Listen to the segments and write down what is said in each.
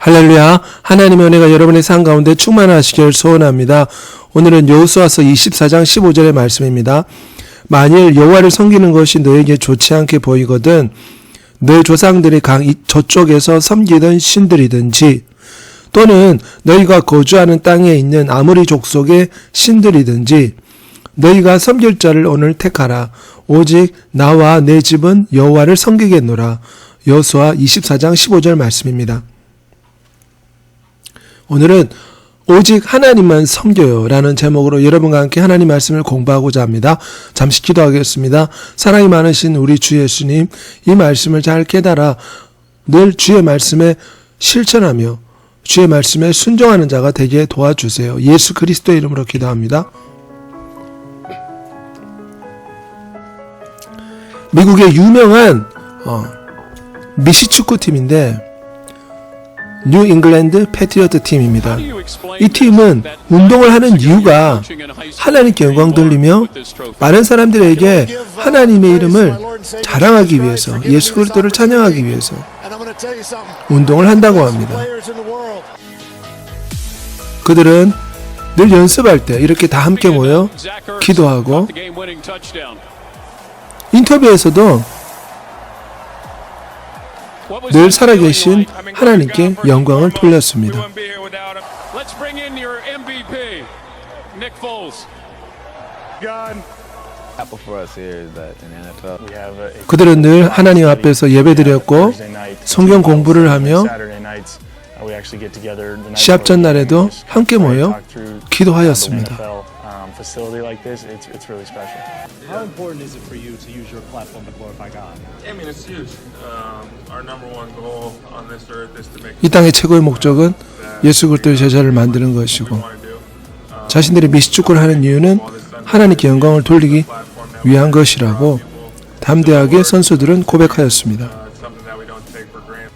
할렐루야. 하나님의 은혜가 여러분의 삶 가운데 충만하시길 소원합니다. 오늘은 여호수아서 24장 15절의 말씀입니다. 만일 여호와를 섬기는 것이 너에게 좋지 않게 보이거든 너희 조상들이 저쪽에서 섬기던 신들이든지 또는 너희가 거주하는 땅에 있는 아모리 족속의 신들이든지 너희가 섬길 자를 오늘 택하라. 오직 나와 내 집은 여호와를 섬기겠노라. 여호수아 24장 15절 말씀입니다. 오늘은 오직 하나님만 섬겨요 라는 제목으로 여러분과 함께 하나님 말씀을 공부하고자 합니다. 잠시 기도하겠습니다. 사랑이 많으신 우리 주 예수님, 이 말씀을 잘 깨달아 늘 주의 말씀에 실천하며 주의 말씀에 순종하는 자가 되게 도와주세요. 예수 그리스도의 이름으로 기도합니다. 미국의 유명한 미시축구팀인데 뉴 잉글랜드 패트리어트 팀입니다. 이 팀은 운동을 하는 이유가 하나님께 영광 돌리며 많은 사람들에게 하나님의 이름을 자랑하기 위해서, 예수 그리스도를 찬양하기 위해서 운동을 한다고 합니다. 그들은 늘 연습할 때 이렇게 다 함께 모여 기도하고 인터뷰에서도 늘 살아계신 하나님께 영광을 돌렸습니다. 그들은 늘 하나님 앞에서 예배드렸고 성경 공부를 하며 시합 전날에도 함께 모여 기도하였습니다. How important is it for you to use your platform to glorify God? I mean, it's huge. Our number one goal on this earth is to make 이 땅의 최고의 목적은 예수 그리스도의 제자를 만드는 것이고 자신들이 미시축구를 하는 이유는 하나님께 영광을 돌리기 위한 것이라고 담대하게 선수들은 고백하였습니다. something that we don't take for granted.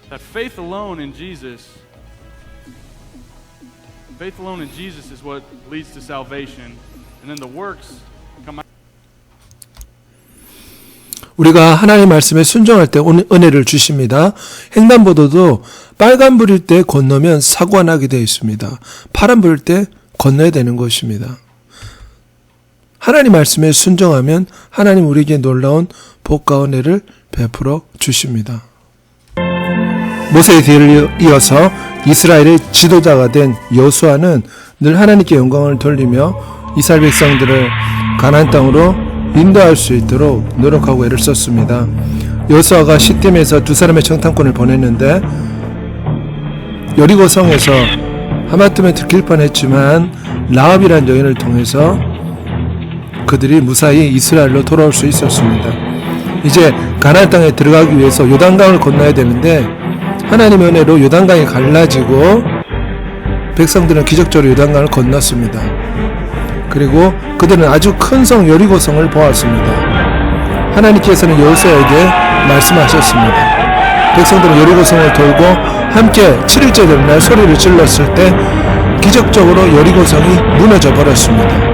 That faith alone in Jesus is what leads to salvation, and then the works come out. 우리가 하나님의 말씀에 순종할 때 은혜를 주십니다. 횡단보도도 빨간불일 때 건너면 사고가 나게 되어 있습니다. 파란불일 때 건너야 되는 것입니다. 하나님 말씀에 순종하면 하나님 우리에게 놀라운 복과 은혜를 베풀어 주십니다. 모세의 뒤를 이어서 이스라엘의 지도자가 된 여호수아는 늘 하나님께 영광을 돌리며 이스라엘 백성들을 가나안 땅으로 인도할 수 있도록 노력하고 애를 썼습니다. 여호수아가 시팀에서 두 사람의 정탐꾼을 보냈는데 여리고성에서 하마터면 들킬 뻔했지만 라합이라는 여인을 통해서 그들이 무사히 이스라엘로 돌아올 수 있었습니다. 이제 가나안 땅에 들어가기 위해서 요단강을 건너야 되는데 하나님의 은혜로 요단강이 갈라지고 백성들은 기적적으로 요단강을 건넜습니다. 그리고 그들은 아주 큰 성 여리고성을 보았습니다. 하나님께서는 여호수아에게 말씀하셨습니다. 백성들은 여리고성을 돌고 함께 7일째 되는 날 소리를 질렀을 때 기적적으로 여리고성이 무너져 버렸습니다.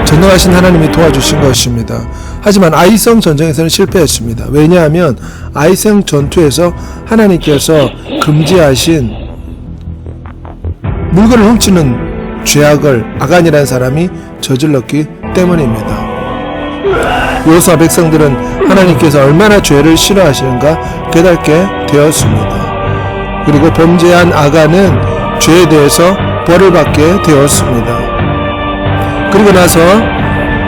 전능하신 하나님이 도와주신 것입니다. 하지만 아이성 전쟁에서는 실패했습니다. 왜냐하면 아이성 전투에서 하나님께서 금지하신 물건을 훔치는 죄악을 아간이라는 사람이 저질렀기 때문입니다. 여호수아 백성들은 하나님께서 얼마나 죄를 싫어하시는가 깨닫게 되었습니다. 그리고 범죄한 아간은 죄에 대해서 벌을 받게 되었습니다. 그리고 나서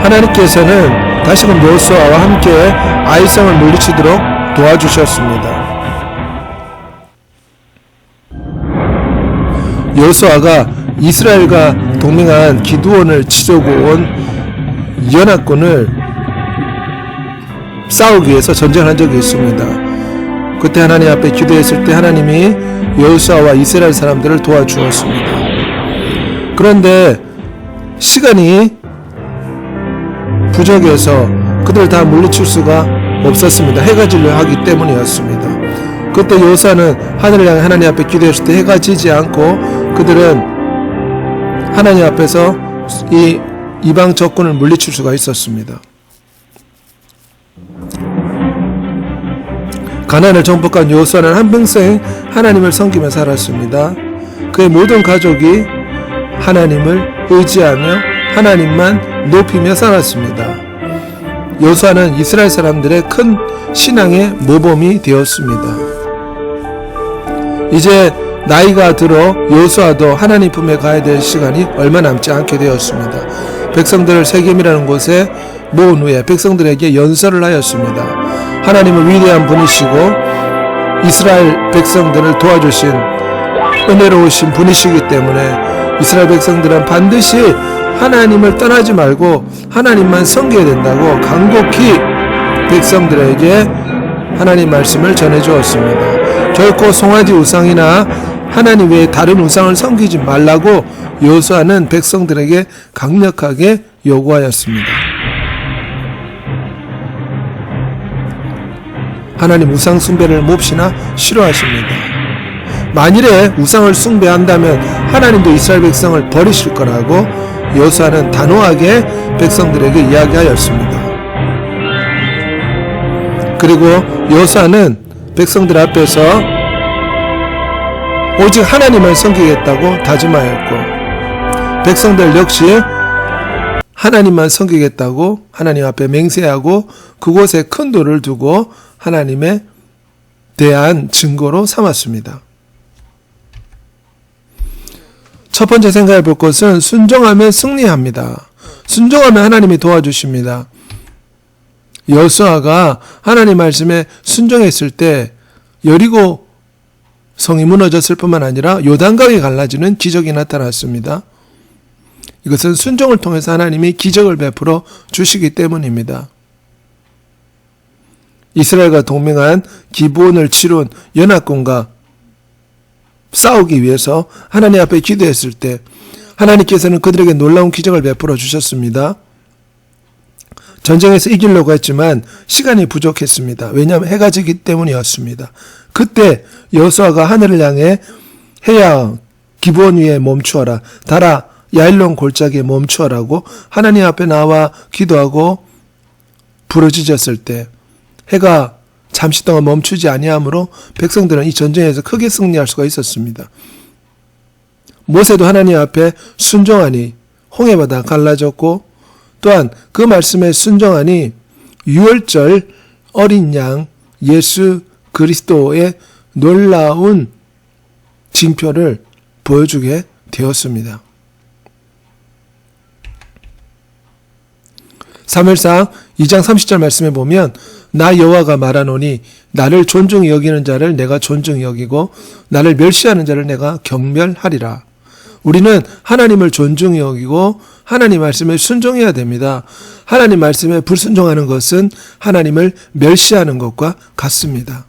하나님께서는 다시금 여호수아와 함께 아이성을 물리치도록 도와주셨습니다. 여호수아가 이스라엘과 동맹한 기드온을 치려고 온 연합군을 싸우기 위해서 전쟁한 적이 있습니다. 그때 하나님 앞에 기도했을 때 하나님이 여호수아와 이스라엘 사람들을 도와주었습니다. 그런데 시간이 부족해서 그들을 다 물리칠 수가 없었습니다. 해가 지려 하기 때문이었습니다. 그때 여호수아는 하늘을 향해 하나님 앞에 기도했을 때 해가 지지 않고 그들은 하나님 앞에서 이 이방 적군을 물리칠 수가 있었습니다. 가나안을 정복한 여호수아는 한평생 하나님을 섬기며 살았습니다. 그의 모든 가족이 하나님을 의지하며 하나님만 높이며 살았습니다. 여호수아는 이스라엘 사람들의 큰 신앙의 모범이 되었습니다. 이제 나이가 들어 여호수아도 하나님 품에 가야 될 시간이 얼마 남지 않게 되었습니다. 백성들을 세겜이라는 곳에 모은 후에 백성들에게 연설을 하였습니다. 하나님은 위대한 분이시고 이스라엘 백성들을 도와주신 은혜로우신 분이시기 때문에 이스라엘 백성들은 반드시 하나님을 떠나지 말고 하나님만 섬겨야 된다고 간곡히 백성들에게 하나님 말씀을 전해주었습니다. 결코 송아지 우상이나 하나님 외에 다른 우상을 섬기지 말라고 여호수아는 백성들에게 강력하게 요구하였습니다. 하나님 우상 숭배를 몹시나 싫어하십니다. 만일에 우상을 숭배한다면 하나님도 이스라엘 백성을 버리실 거라고 여호수아는 단호하게 백성들에게 이야기하였습니다. 그리고 여호수아는 백성들 앞에서 오직 하나님을 섬기겠다고 다짐하였고 백성들 역시 하나님만 섬기겠다고 하나님 앞에 맹세하고 그곳에 큰 돌을 두고 하나님에 대한 증거로 삼았습니다. 첫 번째 생각해 볼 것은 순종하면 승리합니다. 순종하면 하나님이 도와주십니다. 여호수아가 하나님 말씀에 순종했을 때 여리고 성이 무너졌을 뿐만 아니라 요단강이 갈라지는 기적이 나타났습니다. 이것은 순종을 통해서 하나님이 기적을 베풀어 주시기 때문입니다. 이스라엘과 동맹한 기브온을 치룬 연합군과 싸우기 위해서 하나님 앞에 기도했을 때 하나님께서는 그들에게 놀라운 기적을 베풀어 주셨습니다. 전쟁에서 이기려고 했지만 시간이 부족했습니다. 왜냐하면 해가 지기 때문이었습니다. 그때 여호수아가 하늘을 향해 해야 기브온 위에 멈추어라, 달아 야일론 골짜기에 멈추어라고 하나님 앞에 나와 기도하고 부르짖었을 때 해가 잠시 동안 멈추지 아니하므로 백성들은 이 전쟁에서 크게 승리할 수가 있었습니다. 모세도 하나님 앞에 순종하니 홍해바다 갈라졌고 또한 그 말씀에 순종하니 유월절 어린 양 예수 그리스도의 놀라운 징표를 보여주게 되었습니다. 사무엘상 2장 30절 말씀에 보면 나 여호와가 말하노니 나를 존중히 여기는 자를 내가 존중히 여기고 나를 멸시하는 자를 내가 경멸하리라. 우리는 하나님을 존중히 여기고 하나님 말씀에 순종해야 됩니다. 하나님 말씀에 불순종하는 것은 하나님을 멸시하는 것과 같습니다.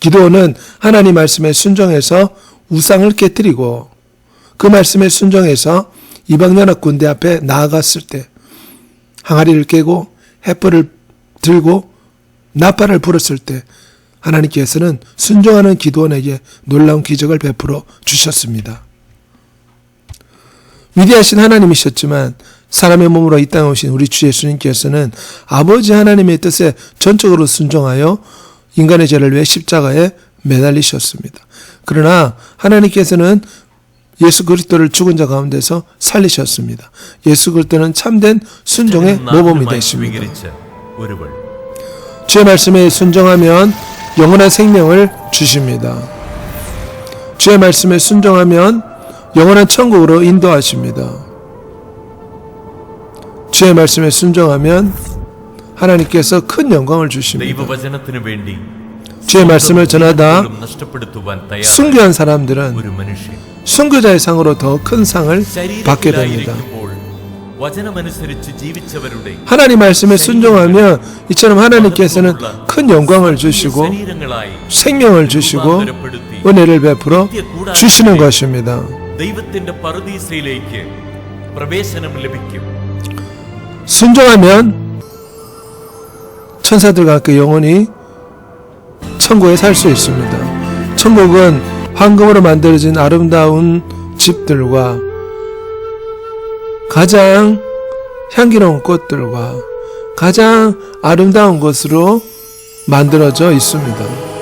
기드온은 하나님 말씀에 순종해서 우상을 깨뜨리고 그 말씀에 순종해서 이방연합 군대 앞에 나아갔을 때 항아리를 깨고 횃불을 들고 나팔을 불었을 때 하나님께서는 순종하는 기드온에게 놀라운 기적을 베풀어 주셨습니다. 위대하신 하나님이셨지만 사람의 몸으로 이 땅에 오신 우리 주 예수님께서는 아버지 하나님의 뜻에 전적으로 순종하여 인간의 죄를 위해 십자가에 매달리셨습니다. 그러나 하나님께서는 예수 그리스도를 죽은 자 가운데서 살리셨습니다. 예수 그리스도는 참된 순종의 모범이 되십니다. 주의 말씀에 순종하면 영원한 생명을 주십니다. 주의 말씀에 순종하면 영원한 천국으로 인도하십니다. 주의 말씀에 순종하면 하나님께서 큰 영광을 주십니다. 주의 말씀을 전하다 순교한 사람들은 순교자의 상으로 더 큰 상을 받게 됩니다. 하나님 말씀에 순종하면 이처럼 하나님께서는 큰 영광을 주시고 생명을 주시고 은혜를 베풀어 주시는 것입니다. 순종하면 천사들과 함께 영원히 천국에 살 수 있습니다. 천국은 황금으로 만들어진 아름다운 집들과 가장 향기로운 꽃들과 가장 아름다운 것으로 만들어져 있습니다.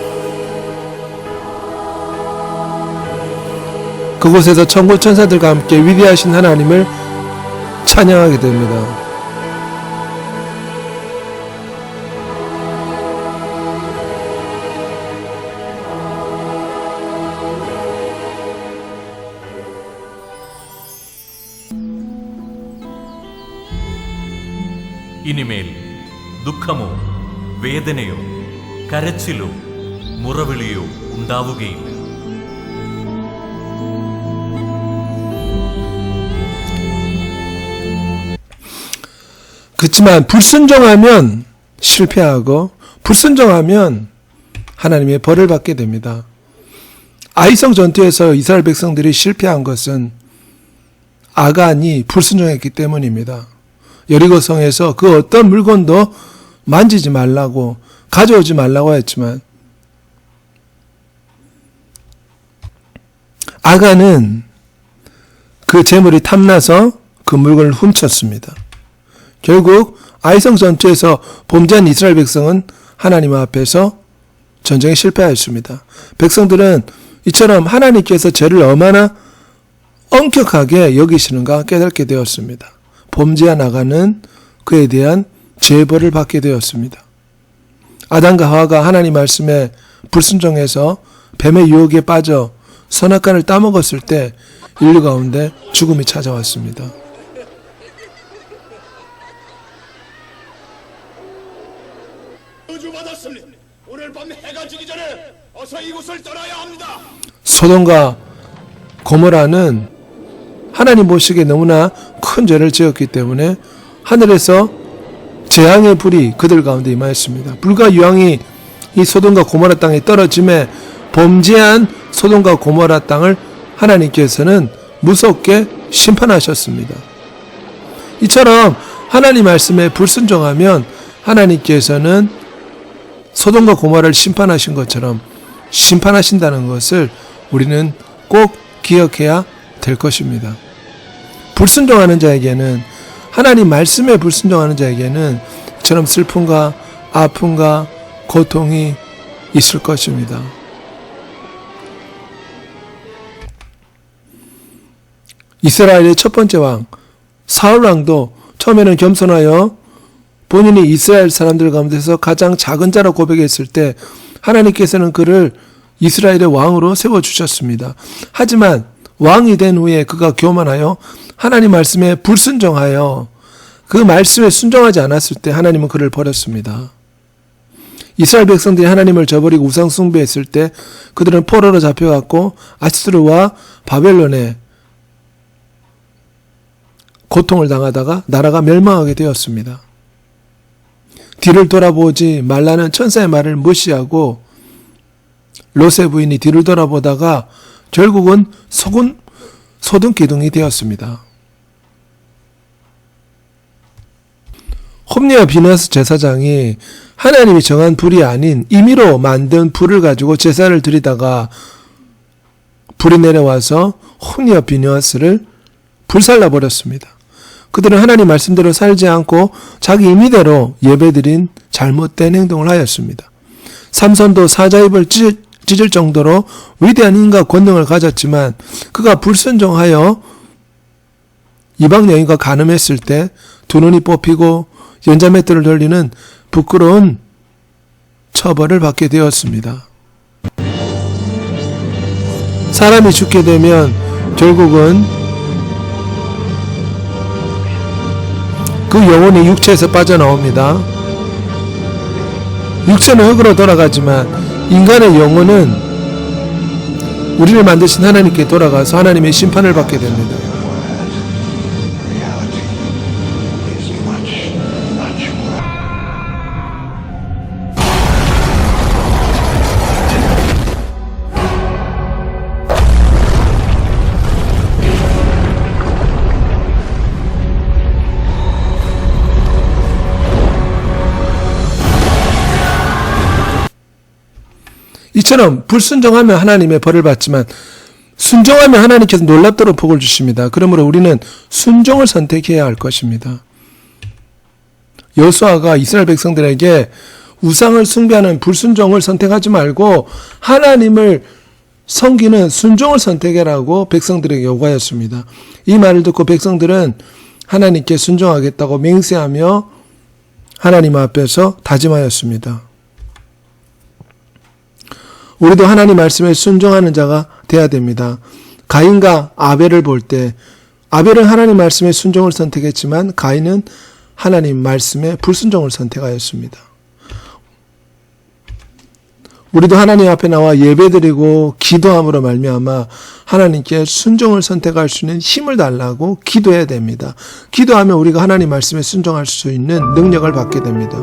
그곳에서 천군 천사들과 함께 위대하신 하나님을 찬양하게 됩니다. ഇനിമേൽ ദുഃഖമോ വേദനയോ കരച്ചിലോ മുറവിളിയോ ഉണ്ടാവുകയില്ല. 그렇지만 불순종하면 실패하고 불순종하면 하나님의 벌을 받게 됩니다. 아이성 전투에서 이스라엘 백성들이 실패한 것은 아간이 불순종했기 때문입니다. 여리고성에서 그 어떤 물건도 만지지 말라고 가져오지 말라고 했지만 아간은 그 재물이 탐나서 그 물건을 훔쳤습니다. 결국 아이성 전투에서 범죄한 이스라엘 백성은 하나님 앞에서 전쟁에 실패하였습니다. 백성들은 이처럼 하나님께서 죄를 얼마나 엄격하게 여기시는가 깨닫게 되었습니다. 범죄한 아간은 그에 대한 재벌을 받게 되었습니다. 아담과 하와가 하나님 말씀에 불순종해서 뱀의 유혹에 빠져 선악과를 따먹었을 때 인류 가운데 죽음이 찾아왔습니다. 저주받았습니다. 오늘 밤 해가 지기 전에 어서 이곳을 떠나야 합니다. 소돔과 고모라는 하나님 보시기에 너무나 큰 죄를 지었기 때문에 하늘에서 재앙의 불이 그들 가운데 임하였습니다. 불과 유황이 이 소돔과 고모라 땅에 떨어짐에 범죄한 소돔과 고모라 땅을 하나님께서는 무섭게 심판하셨습니다. 이처럼 하나님 말씀에 불순종하면 하나님께서는 소돔과 고모라를 심판하신 것처럼 심판하신다는 것을 우리는 꼭 기억해야 될 것입니다. 불순종하는 자에게는 하나님 말씀에 불순종하는 자에게는 이처럼 슬픔과 아픔과 고통이 있을 것입니다. 이스라엘의 첫 번째 왕 사울 왕도 처음에는 겸손하여 본인이 이스라엘 사람들 가운데서 가장 작은 자라 고백했을 때 하나님께서는 그를 이스라엘의 왕으로 세워주셨습니다. 하지만 왕이 된 후에 그가 교만하여 하나님 말씀에 불순종하여 그 말씀에 순종하지 않았을 때 하나님은 그를 버렸습니다. 이스라엘 백성들이 하나님을 저버리고 우상 숭배했을 때 그들은 포로로 잡혀갔고 아수르와 바벨론에 고통을 당하다가 나라가 멸망하게 되었습니다. 뒤를 돌아보지 말라는 천사의 말을 무시하고 롯의 부인이 뒤를 돌아보다가 결국은 소돔 기둥이 되었습니다. 홈리와 비나스 제사장이 하나님이 정한 불이 아닌 임의로 만든 불을 가지고 제사를 드리다가 불이 내려와서 홈리와 비나스를 불살라 버렸습니다. 그들은 하나님 말씀대로 살지 않고 자기 임의대로 예배드린 잘못된 행동을 하였습니다. 삼손도 사자입을 찢을 정도로 위대한 힘과 권능을 가졌지만 그가 불순종하여 이방 여인과 간음했을 때 두 눈이 뽑히고 연자맷돌을 돌리는 부끄러운 처벌을 받게 되었습니다. 사람이 죽게 되면 결국은 그 영혼이 육체에서 빠져나옵니다. 육체는 흙으로 돌아가지만 인간의 영혼은 우리를 만드신 하나님께 돌아가서 하나님의 심판을 받게 됩니다. 이처럼 불순종하면 하나님의 벌을 받지만 순종하면 하나님께서 놀랍도록 복을 주십니다. 그러므로 우리는 순종을 선택해야 할 것입니다. 여호수아가 이스라엘 백성들에게 우상을 숭배하는 불순종을 선택하지 말고 하나님을 섬기는 순종을 선택해라고 백성들에게 요구하였습니다. 이 말을 듣고 백성들은 하나님께 순종하겠다고 맹세하며 하나님 앞에서 다짐하였습니다. 우리도 하나님 말씀에 순종하는 자가 되어야 됩니다. 가인과 아벨을 볼 때 아벨은 하나님 말씀에 순종을 선택했지만 가인은 하나님 말씀에 불순종을 선택하였습니다. 우리도 하나님 앞에 나와 예배드리고 기도함으로 말미암아 하나님께 순종을 선택할 수 있는 힘을 달라고 기도해야 됩니다. 기도하면 우리가 하나님 말씀에 순종할 수 있는 능력을 받게 됩니다.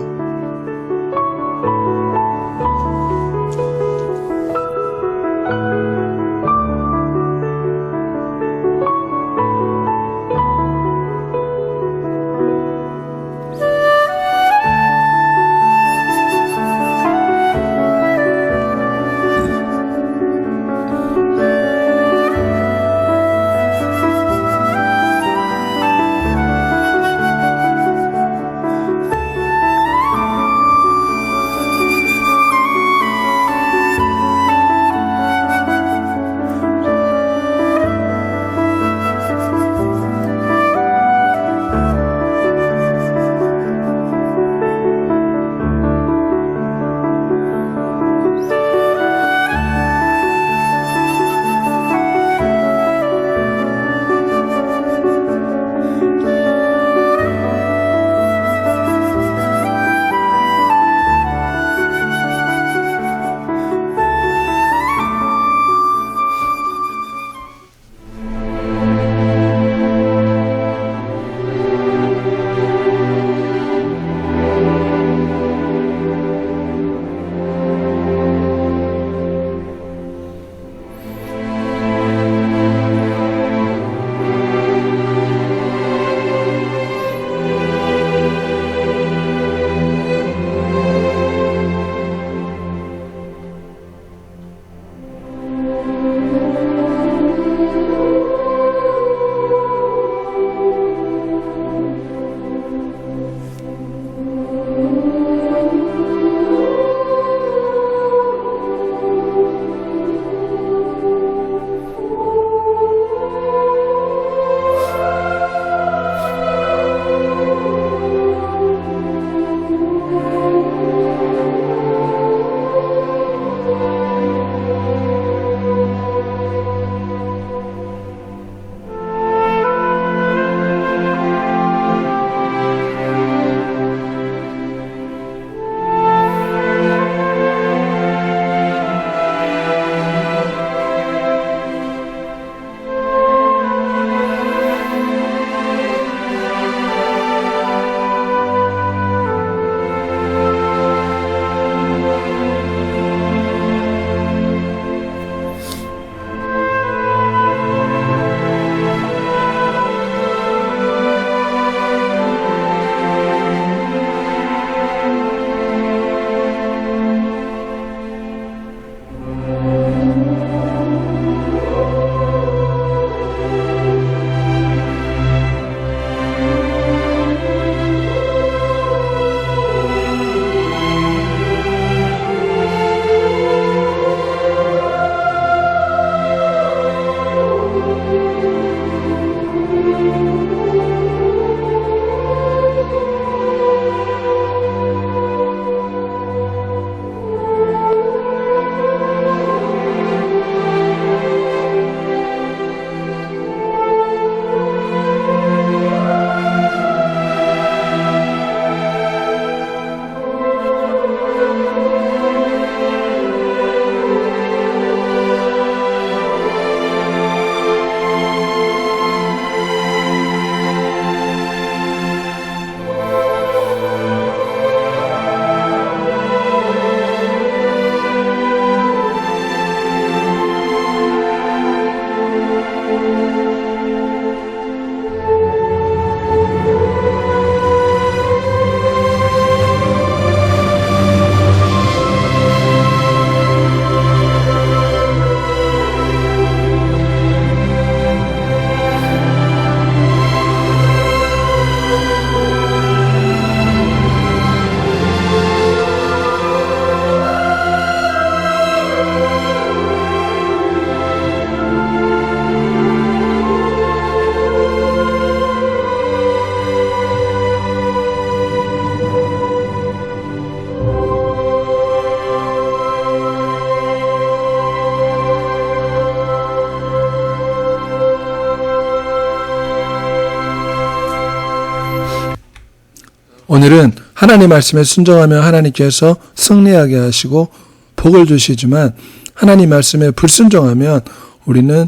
오늘은 하나님 말씀에 순종하며 하나님께서 승리하게 하시고 복을 주시지만 하나님 말씀에 불순종하면 우리는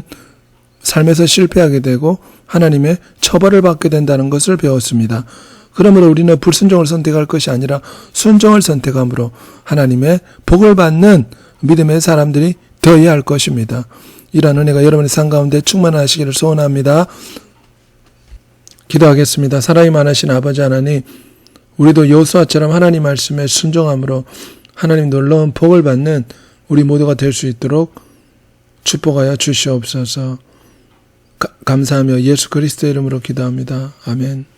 삶에서 실패하게 되고 하나님의 처벌을 받게 된다는 것을 배웠습니다. 그러므로 우리는 불순종을 선택할 것이 아니라 순종을 선택함으로 하나님의 복을 받는 믿음의 사람들이 되어야 할 것입니다. 이러한 은혜가 여러분의 삶 가운데 충만하시기를 소원합니다. 기도하겠습니다. 사랑이 많으신 아버지 하나님, 우리도 여호수아처럼 하나님 말씀에 순종함으로 하나님 놀라운 복을 받는 우리 모두가 될 수 있도록 축복하여 주시옵소서. 감사하며 예수 그리스도의 이름으로 기도합니다. 아멘.